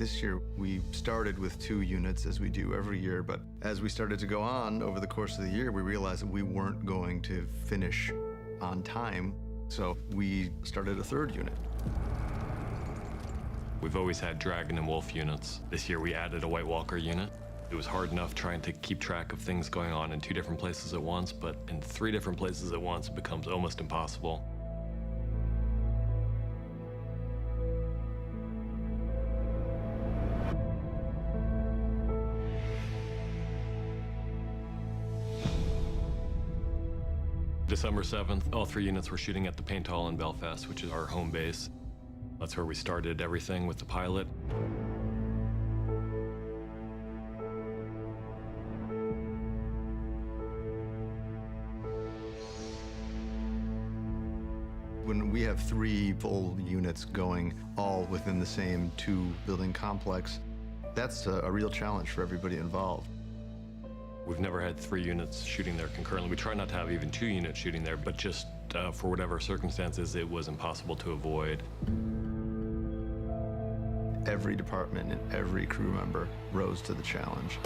This year, we started with 2 units, as we do every year, but as we started to go on over the course of the year, we realized that we weren't going to finish on time, so we started a 3rd unit. We've always had Dragon and Wolf units. This year we added a White Walker unit. It was hard enough trying to keep track of things going on in 2 different places at once, but in 3 different places at once it becomes almost impossible. December 7th, all 3 units were shooting at the Paint Hall in Belfast, which is our home base. That's where we started everything with the pilot. When we have 3 full units going all within the same 2-building complex, that's a real challenge for everybody involved. We've never had 3 units shooting there concurrently. We try not to have even 2 units shooting there, but just for whatever circumstances, it was impossible to avoid. Every department and every crew member rose to the challenge.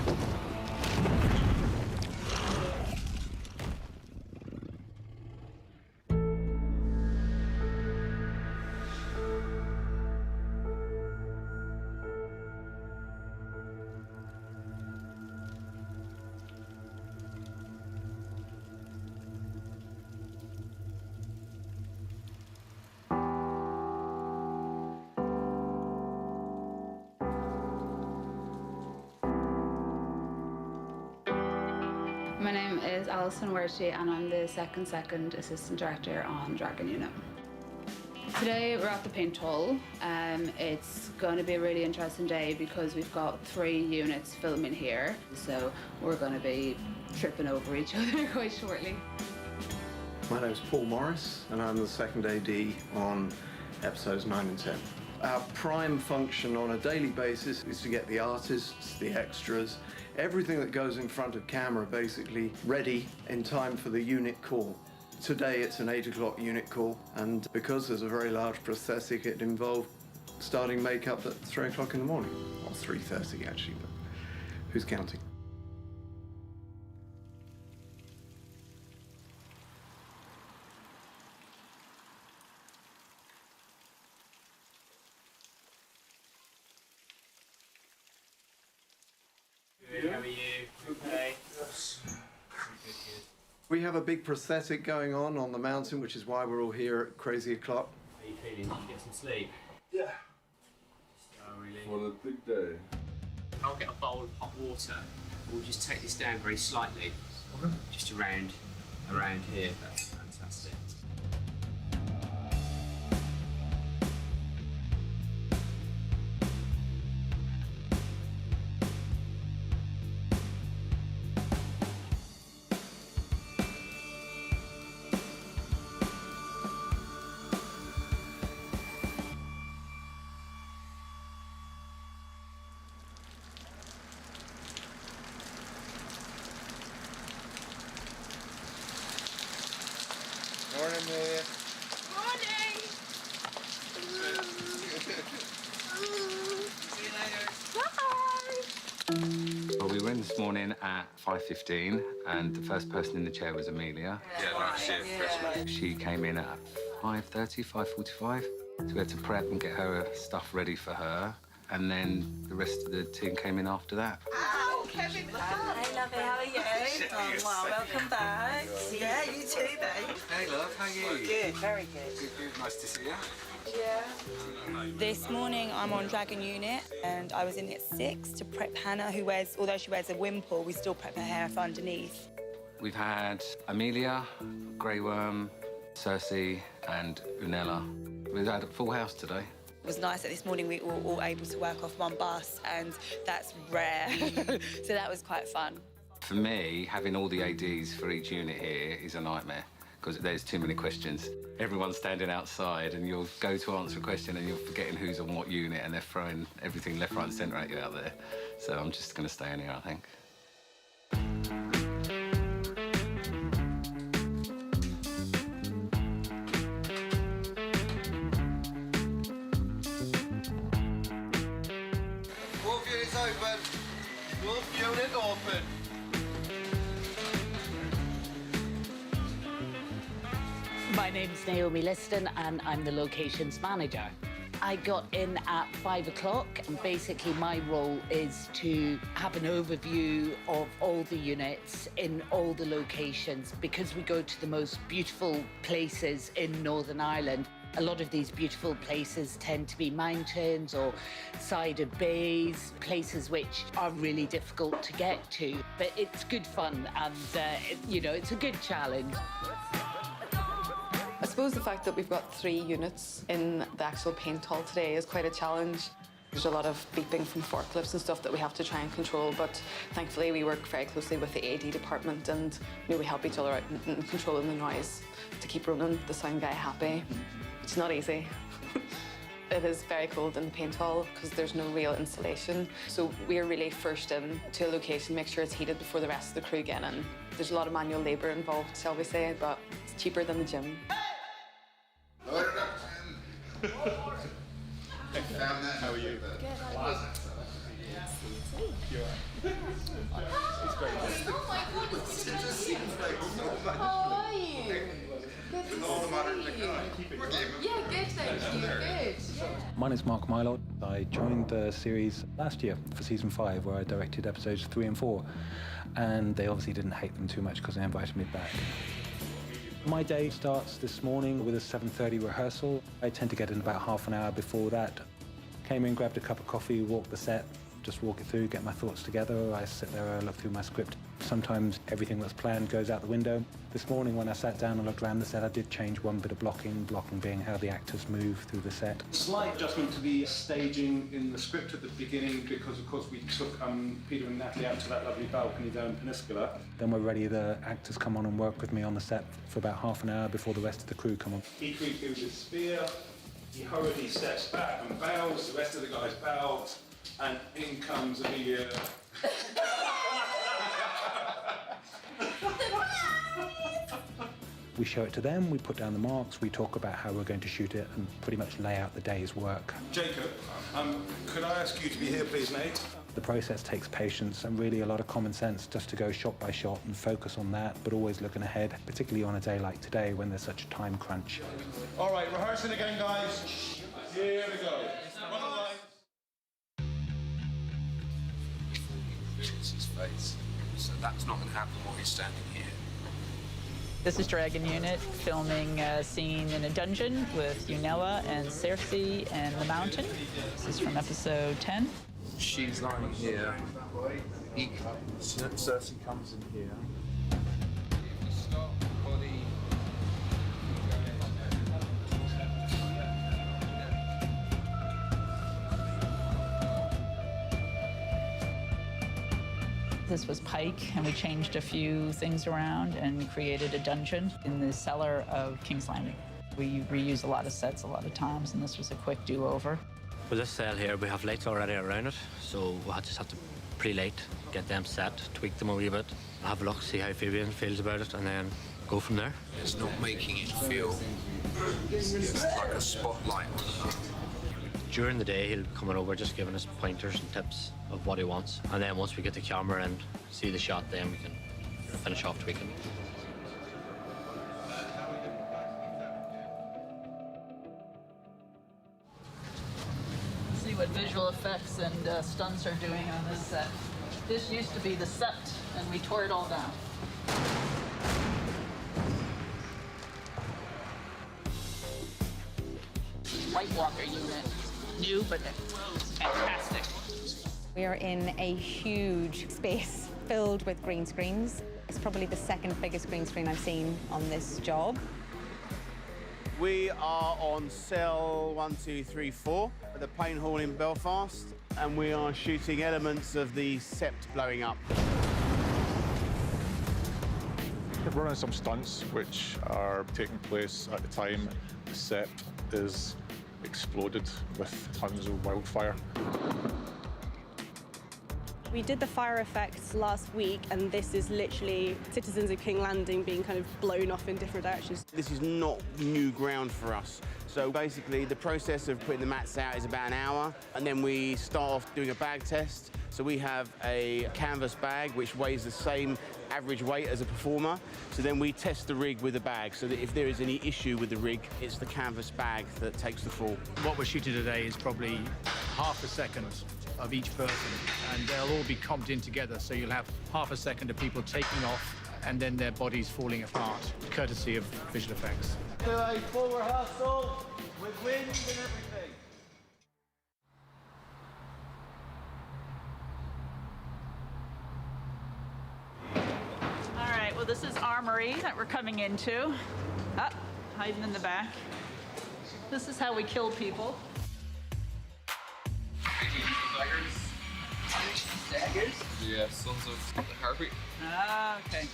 My name is Alison Werty and I'm the second assistant director on Dragon Unit. Today we're at the Paint Hall. It's going to be a really interesting day because we've got 3 units filming here, so we're going to be tripping over each other quite shortly. My name's Paul Morris and I'm the second AD on episodes 9 and 10. Our prime function on a daily basis is to get the artists, the extras, everything that goes in front of camera basically ready in time for the unit call. Today it's an 8 o'clock unit call, and because there's a very large prosthetic, it involved starting makeup at 3 o'clock in the morning. Or 3:30 actually, but who's counting? Good, how are you? Okay. We have a big prosthetic going on the mountain, which is why we're all here at crazy o'clock. How are you feeling? Did you get some sleep? Yeah. Oh, really? For the big day. I'll get a bowl of hot water. We'll just take this down very slightly. Just around here. That's fantastic. Morning, Amelia. Morning! See you later. Bye! Well, we went this morning at 5:15 and the first person in the chair was Amelia. Yeah, last year, Christmas. She came in at 5:30, 5:45. So we had to prep and get her stuff ready for her. And then the rest of the team came in after that. Oh, Kevin, hey, lovely, how are you? Oh, wow, welcome back. Yeah, you too, babe. Hey, love, how are you? Good, very good. Good, nice to see you. Yeah. This morning I'm on Dragon Unit and I was in at 6 to prep Hannah, who wears, although she wears a wimple, we still prep her hair for underneath. We've had Amelia, Grey Worm, Cersei and Unella. We've had a full house today. It was nice that this morning we were all able to work off one bus and that's rare, so that was quite fun. For me, having all the ADs for each unit here is a nightmare because there's too many questions. Everyone's standing outside and you'll go to answer a question and you're forgetting who's on what unit and they're throwing everything left, right and centre at you out there. So I'm just going to stay in here, I think. Look open. My name's Naomi Liston and I'm the locations manager. I got in at 5 o'clock and basically my role is to have an overview of all the units in all the locations because we go to the most beautiful places in Northern Ireland. A lot of these beautiful places tend to be mountains or side of bays, places which are really difficult to get to. But it's good fun and, you know, it's a good challenge. I suppose the fact that we've got 3 units in the actual paint hall today is quite a challenge. There's a lot of beeping from forklifts and stuff that we have to try and control, but thankfully we work very closely with the AD department and you know, we help each other out in controlling the noise to keep Ronan, the sound guy, happy. It's not easy. It is very cold in the paint hall because there's no real insulation. So we're really first in to a location, make sure it's heated before the rest of the crew get in. There's a lot of manual labour involved, shall we say, but it's cheaper than the gym. How are you? Good. How are you? Good to see you. Yeah, good, thank you. Good. My name's Mark Mylord. I joined the series last year for season 5, where I directed episodes 3 and 4, and they obviously didn't hate them too much because they invited me back. My day starts this morning with a 7:30 rehearsal. I tend to get in about half an hour before that. Came in, grabbed a cup of coffee, walked the set, just walk it through, get my thoughts together. I sit there, I look through my script. Sometimes everything that's planned goes out the window. This morning when I sat down and looked around the set, I did change one bit of blocking being how the actors move through the set. Slight adjustment to the staging in the script at the beginning because, of course, we took Peter and Natalie out to that lovely balcony down Peninsula. Then we're ready, the actors come on and work with me on the set for about half an hour before the rest of the crew come on. He creeps his spear, he hurriedly steps back and bows, the rest of the guys bow, and in comes Amelia. We show it to them, we put down the marks, we talk about how we're going to shoot it and pretty much lay out the day's work. Jacob, could I ask you to be here, please, mate? The process takes patience and really a lot of common sense just to go shot by shot and focus on that, but always looking ahead, particularly on a day like today when there's such a time crunch. All right, rehearsing again, guys. Here we go. Run the line. His face. So that's not going to happen while he's standing here. This is Dragon Unit, filming a scene in a dungeon with Unella and Cersei and the mountain. This is from episode 10. She's lying here. Cersei comes in here. Stop, body. This was Pike, and we changed a few things around and created a dungeon in the cellar of King's Landing. We reuse a lot of sets a lot of times, and this was a quick do-over. With this cell here, we have lights already around it, so we'll just have to pre-light, get them set, tweak them a wee bit, have a look, see how Fabian feels about it, and then go from there. It's not making it feel like a spotlight. During the day, he'll be coming over, just giving us pointers and tips of what he wants. And then once we get the camera and see the shot, then we can finish off tweaking. See what visual effects and stunts are doing on this set. This used to be the set, and we tore it all down. White Walker unit. New, but fantastic. We are in a huge space filled with green screens. It's probably the second biggest green screen I've seen on this job. We are on cell 1234 at the Paint Hall in Belfast, and we are shooting elements of the sept blowing up. We're running some stunts which are taking place at the time the sept is exploded with tons of wildfire. We did the fire effects last week, and this is literally citizens of King Landing being kind of blown off in different directions. This is not new ground for us. So basically the process of putting the mats out is about an hour, and then we start off doing a bag test. So we have a canvas bag which weighs the same average weight as a performer. So then we test the rig with the bag so that if there is any issue with the rig, it's the canvas bag that takes the fall. What we're shooting today is probably half a second of each person, and they'll all be comped in together. So you'll have half a second of people taking off and then their bodies falling apart, courtesy of visual effects. Do a full rehearsal with wind and everything. All right, well, this is Armory that we're coming into. Up, hiding in the back. This is how we kill people. Daggers? Yeah, Sons of the Harpy. Ah, okay.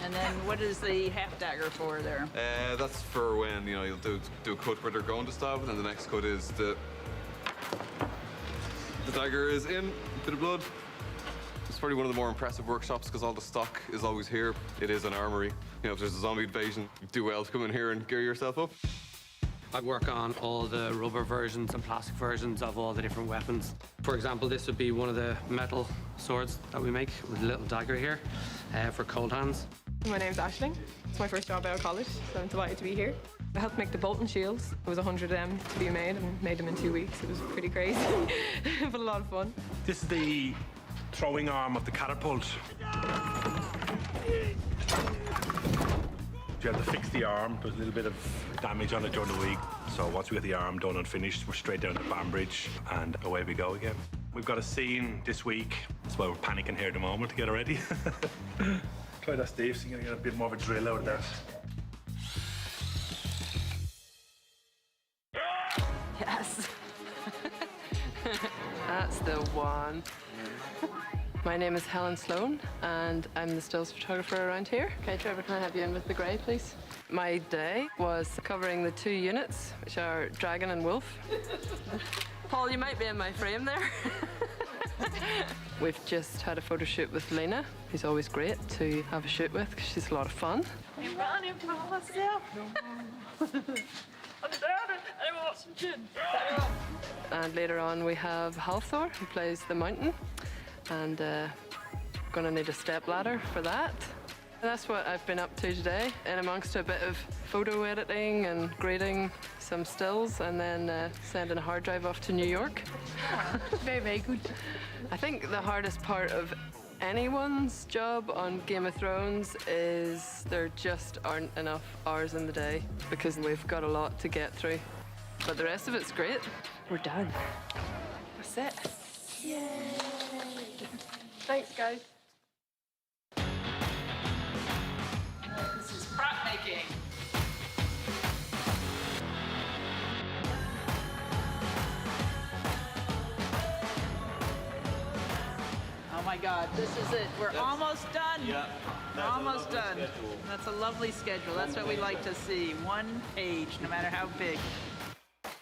And then what is the half dagger for there? That's for when, you know, you'll do a cut where they're going to stab, and then the next cut is the dagger is in, bit of blood. It's probably one of the more impressive workshops because all the stock is always here. It is an armory. You know, if there's a zombie invasion, you do well to come in here and gear yourself up. I work on all the rubber versions and plastic versions of all the different weapons. For example, this would be one of the metal swords that we make with a little dagger here for cold hands. My name's Aisling. It's my first job out of college, so I'm delighted to be here. I helped make the Bolton shields. There was 100 of them to be made and made them in 2 weeks. It was pretty crazy, but a lot of fun. This is the throwing arm of the catapult. You have to fix the arm. There's a little bit of damage on it during the week. So once we get the arm done and finished, we're straight down to Banbridge and away we go again. We've got a scene this week. That's why we're panicking here at the moment to get it ready. Try that, Steve, so you're going to get a bit more of a drill out of that. Yes. That's the one. My name is Helen Sloan, and I'm the stills photographer around here. Okay, Trevor, can I have you in with the grey, please? My day was covering the 2 units, which are Dragon and Wolf. Paul, you might be in my frame there. We've just had a photo shoot with Lena, who's always great to have a shoot with, because she's a lot of fun. I'm running for myself. I'm down and I want some gin. And later on we have Halthor, who plays the mountain, and gonna need a step ladder for that. That's what I've been up to today, in amongst a bit of photo editing and grading some stills, and then sending a hard drive off to New York. Very, very good. I think the hardest part of anyone's job on Game of Thrones is there just aren't enough hours in the day because we've got a lot to get through. But the rest of it's great. We're done. That's it. Yay! Thanks, guys. This is prop making. Oh my God, this is it. We're almost done. Yeah. We're almost done. That's a lovely schedule. That's what we like to see. 1 page, no matter how big.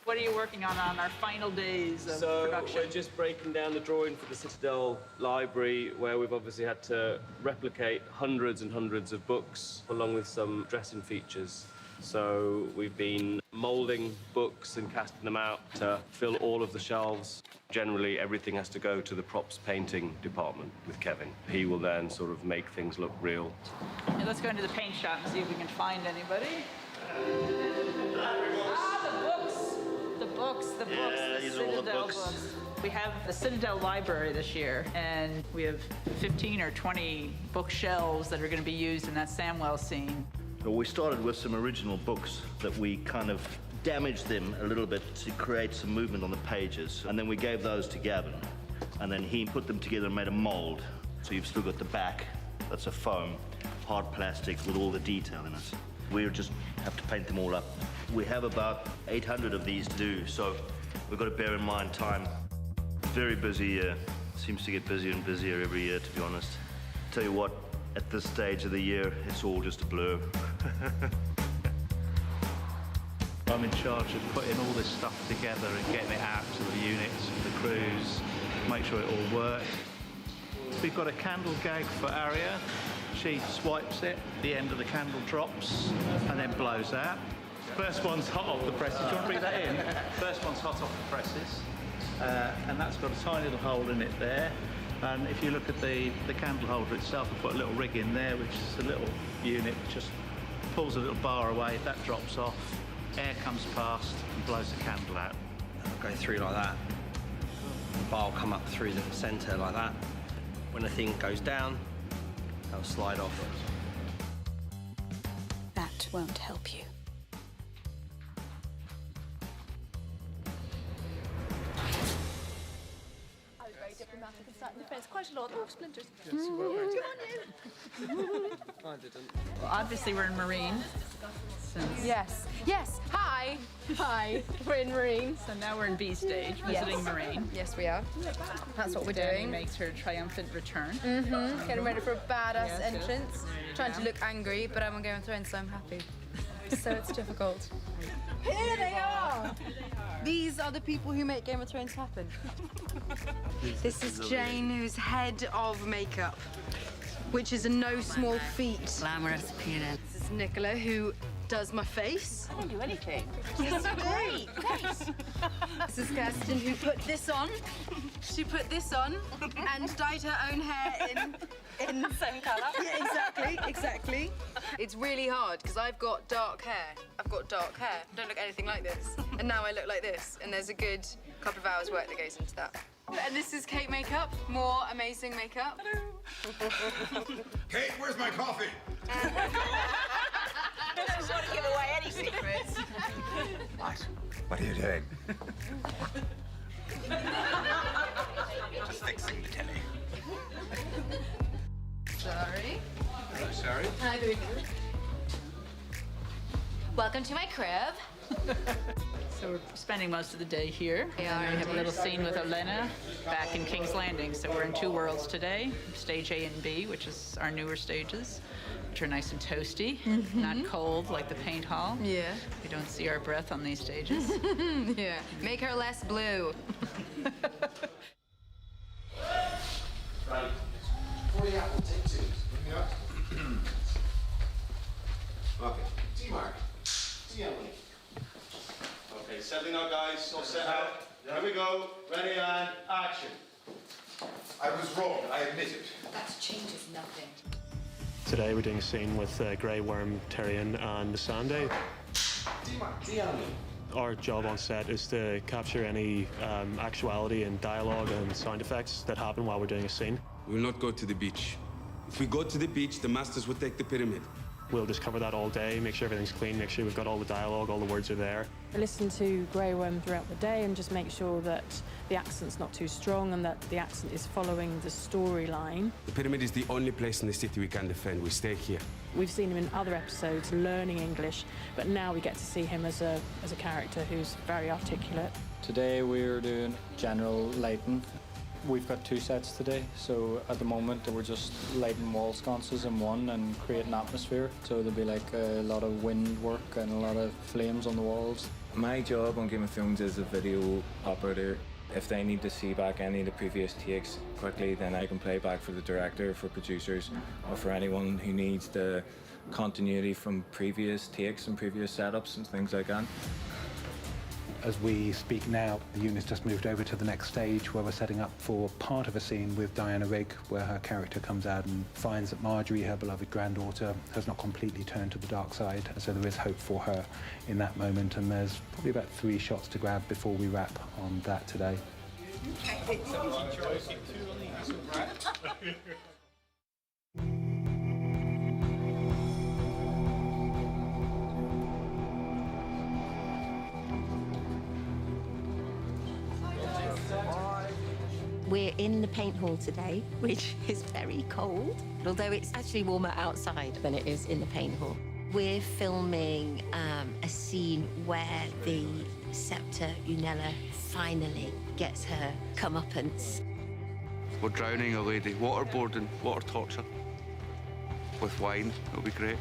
What are you working on our final days of production? We're just breaking down the drawing for the Citadel Library, where we've obviously had to replicate hundreds and hundreds of books, along with some dressing features. So we've been moulding books and casting them out to fill all of the shelves. Generally, everything has to go to the props painting department with Kevin. He will then sort of make things look real. Yeah, let's go into the paint shop and see if we can find anybody. The books, the Citadel books. We have the Citadel Library this year, and we have 15 or 20 bookshelves that are going to be used in that Samwell scene. Well, we started with some original books that we kind of damaged them a little bit to create some movement on the pages, and then we gave those to Gavin, and then he put them together and made a mold. So you've still got the back, that's a foam, hard plastic with all the detail in it. We just have to paint them all up. We have about 800 of these to do, so we've got to bear in mind time. Very busy year. Seems to get busier and busier every year, to be honest. Tell you what, at this stage of the year, it's all just a blur. I'm in charge of putting all this stuff together and getting it out to the units, the crews, make sure it all works. We've got a candle gag for Aria. She swipes it, the end of the candle drops, and then blows out. First one's hot off the presses. Do you want to bring that in? First one's hot off the presses, and that's got a tiny little hole in it there. And if you look at the candle holder itself, we put a little rig in there, which is a little unit that just pulls a little bar away. If that drops off, air comes past and blows the candle out. It'll go through like that. The bar will come up through the centre like that. When the thing goes down, that'll slide off. That won't help you. I was very diplomatic and sat in the fence. Quite a lot. Oh, splinters. I didn't. Well, obviously we're in Marine. Yes. Yes. Hi. Hi. We're in Marine. So now we're in B stage, visiting Marine. Yes, we are. That's what we're Danny doing. makes her triumphant return. Getting ready for a badass Yes, entrance. Trying to look angry, but I'm on Game of Thrones, so I'm happy. So it's difficult. Here they are! These are the people who make Game of Thrones happen. This is Jane, who's head of makeup, which is a no small feat. Glamorous appearance. This is Nicola, who does my face. I don't do anything. This is great. This is Kirsten, who put this on. She put this on and dyed her own hair in the same colour. Yeah, exactly. It's really hard because I've got dark hair. I don't look anything like this. And now I look like this. And there's a good couple of hours work that goes into that. And this is Kate makeup. More amazing makeup. Hello. Kate, where's my coffee? Doesn't want to give away any secrets. What are you doing? Just fixing the telly. Sorry. Hello, sorry. Hi, baby. Welcome to my crib. So we're spending most of the day here. We And are then we have a indeed. little scene with Olenna back in King's Landing. So we're in two worlds today, stage A and B, which is our newer stages, which are nice and toasty, not cold like the paint hall. Yeah. We don't see our breath on these stages. Yeah. Make her less blue. Right. 40 apple, take two. Bring me up. Okay. T-Mark. T-Emily. Okay, settling out, guys. All set out. Here we go. Ready and action. I was wrong, I admit it. That changes nothing. Today we're doing a scene with Grey Worm, Tyrion and Missandei. T-Mark. T-Emily. Our job on set is to capture any actuality and dialogue and sound effects that happen while we're doing a scene. We will not go to the beach. If we go to the beach, the masters will take the pyramid. We'll just cover that all day, make sure everything's clean, make sure we've got all the dialogue, all the words are there. I listen to Grey Worm throughout the day and just make sure that the accent's not too strong and that the accent is following the storyline. The pyramid is the only place in the city we can defend. We stay here. We've seen him in other episodes learning English, but now we get to see him as a character who's very articulate. Today we're doing General Leighton. We've got two sets today, so at the moment we're just lighting wall sconces in one and creating atmosphere. So there'll be like a lot of wind work and a lot of flames on the walls. My job on Game of Thrones is a video operator. If they need to see back any of the previous takes quickly, then I can play back for the director, for producers, or for anyone who needs the continuity from previous takes and previous setups and things like that. As we speak now, the unit's just moved over to the next stage where we're setting up for part of a scene with Diana Rigg, where her character comes out and finds that Marjorie, her beloved granddaughter, has not completely turned to the dark side. So there is hope for her in that moment, and there's probably about 3 shots to grab before we wrap on that today. We're in the paint hall today, which is very cold, although it's actually warmer outside than it is in the paint hall. We're filming a scene where the Septa Unella finally gets her comeuppance. We're drowning a lady. Waterboarding, water torture. With wine, it'll be great.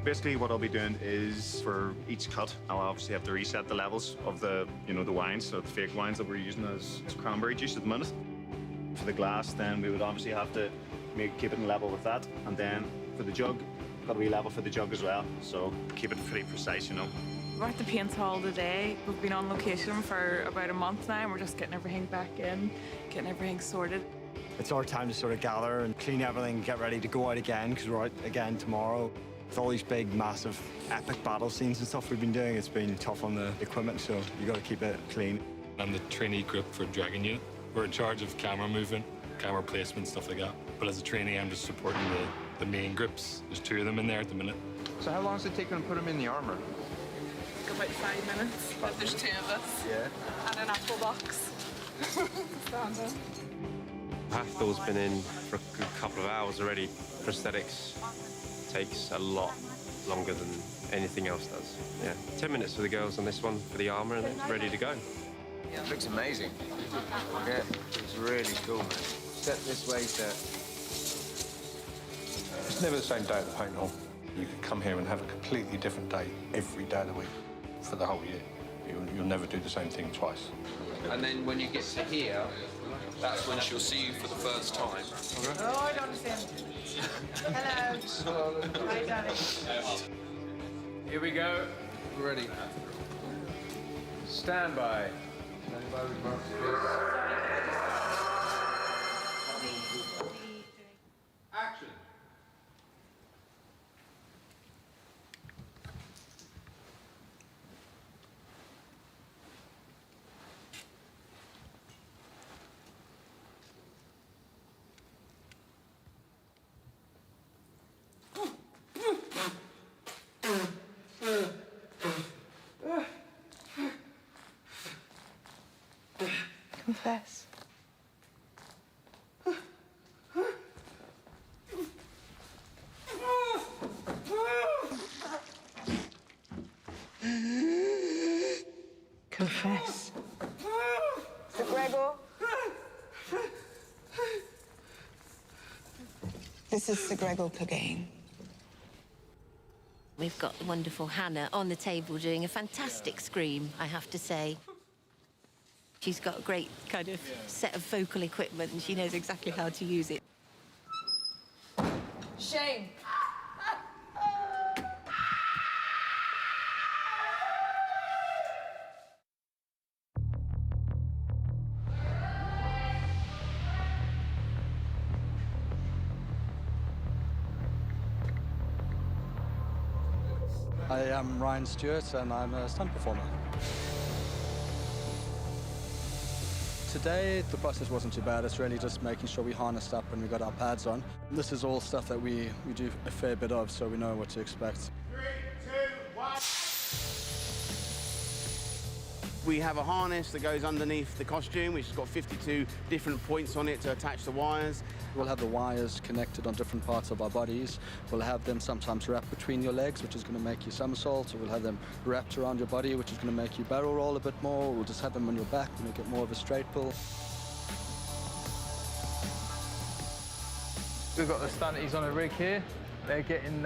Basically, what I'll be doing is for each cut, I'll obviously have to reset the levels of the wines, so the fake wines that we're using as cranberry juice at the minute. For the glass, then we would obviously have to keep it in level with that, and then for the jug, got to be level for the jug as well. So keep it pretty precise, We're at the paint hall today. We've been on location for about a month now, and we're just getting everything back in, getting everything sorted. It's our time to sort of gather and clean everything, get ready to go out again, because we're out again tomorrow. With all these big, massive, epic battle scenes and stuff we've been doing, it's been tough on the equipment, so you got to keep it clean. I'm the trainee group for Dragon Unit. We're in charge of camera movement, camera placement, stuff like that. But as a trainee, I'm just supporting the main groups. There's 2 of them in there at the minute. So how long does it take them to put them in the armor? About 5 minutes. But there's 2 of us. Yeah. And an apple box. Stand Hathor's been in for a good couple of hours already. Prosthetics takes a lot longer than anything else does. Yeah, 10 minutes for the girls on this one for the armor, and it's ready to go. Yeah, it looks amazing. Yeah, it's really cool, man. Step this way, sir. It's never the same day at the paint hall. You can come here and have a completely different day every day of the week for the whole year. You'll never do the same thing twice. And then when you get to here, that's when she'll see you for the first time. Oh, I don't understand. Hello. Hi, darling. Here we go. We're ready. Stand by. Action. Confess. Confess. Sir Gregor. This is Sir Gregor Clegane. We've got the wonderful Hannah on the table doing a fantastic scream, I have to say. She's got a great kind of set of vocal equipment and she knows exactly how to use it. Shame. I am Ryan Stewart and I'm a stunt performer. Today, the process wasn't too bad. It's really just making sure we harnessed up and we got our pads on. This is all stuff that we do a fair bit of, so we know what to expect. 3, 2, 1. We have a harness that goes underneath the costume, which has got 52 different points on it to attach the wires. We'll have the wires connected on different parts of our bodies. We'll have them sometimes wrapped between your legs, which is going to make you somersault, or we'll have them wrapped around your body, which is going to make you barrel roll a bit more. We'll just have them on your back to make it more of a straight pull. We've got the stunties on a rig here. They're getting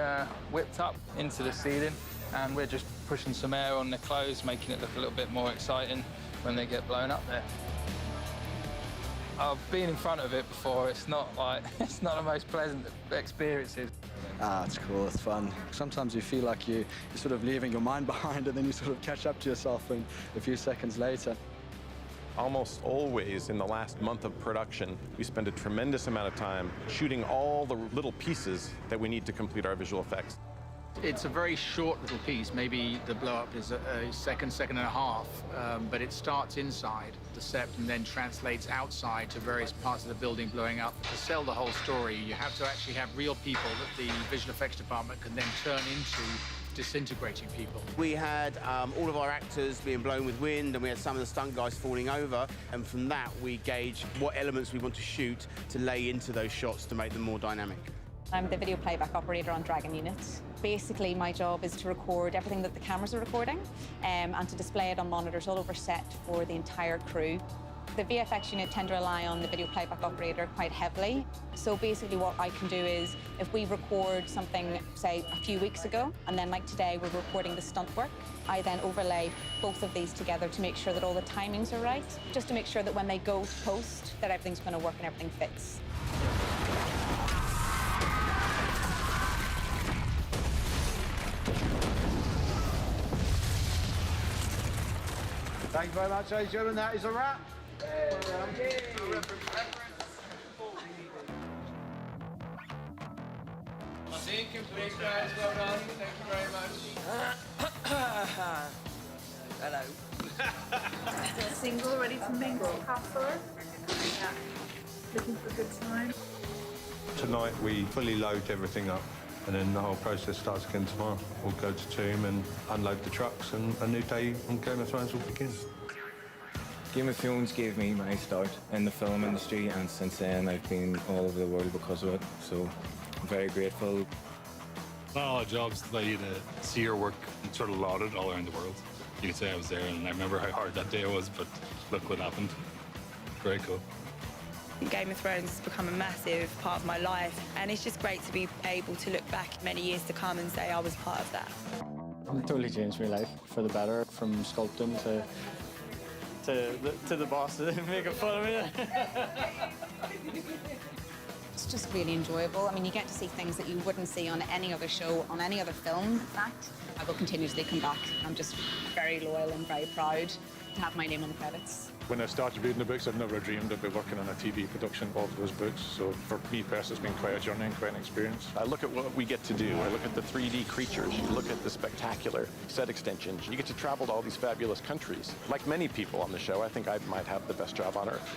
whipped up into the ceiling, and we're just pushing some air on the clothes, making it look a little bit more exciting when they get blown up there. I've been in front of it before. It's not it's not the most pleasant experiences. It's cool, it's fun. Sometimes you feel like you're sort of leaving your mind behind and then you sort of catch up to yourself a few seconds later. Almost always in the last month of production, we spend a tremendous amount of time shooting all the little pieces that we need to complete our visual effects. It's a very short little piece. Maybe the blow-up is a second and a half, but it starts inside the set and then translates outside to various parts of the building blowing up. To sell the whole story, you have to actually have real people that the visual effects department can then turn into disintegrating people. We had all of our actors being blown with wind, and we had some of the stunt guys falling over, and from that we gauge what elements we want to shoot to lay into those shots to make them more dynamic. I'm the video playback operator on Dragon Unit. Basically, my job is to record everything that the cameras are recording and to display it on monitors all over set for the entire crew. The VFX unit tend to rely on the video playback operator quite heavily. So basically what I can do is, if we record something, say, a few weeks ago, and then like today, we're recording the stunt work, I then overlay both of these together to make sure that all the timings are right, just to make sure that when they go to post, that everything's going to work and everything fits. Thank you very much, ladies and gentlemen. That is a wrap. Scene complete, guys. Well done. Thank you very much. Hello. Single, ready to mingle. Casper. Yeah. Looking for a good time. Tonight we fully load everything up and then the whole process starts again tomorrow. We'll go to Tomb and unload the trucks and a new day on Game of Thrones will begin. Game of Thrones gave me my start in the film industry, and since then I've been all over the world because of it, so I'm very grateful. Not a lot of jobs allow you to see your work sort of lauded all around the world. You could say I was there, and I remember how hard that day was, but look what happened. Very cool. Game of Thrones has become a massive part of my life, and it's just great to be able to look back many years to come and say I was part of that. It totally changed my life for the better, from sculpting to the boss making fun of me. It's just really enjoyable. I mean, you get to see things that you wouldn't see on any other show, on any other film, in fact. I will continuously come back. I'm just very loyal and very proud to have my name on the credits. When I started reading the books, I've never dreamed I'd be working on a TV production of those books. So for me personally, it's been quite a journey and quite an experience. I look at what we get to do. I look at the 3D creatures. You look at the spectacular set extensions. You get to travel to all these fabulous countries. Like many people on the show, I think I might have the best job on earth.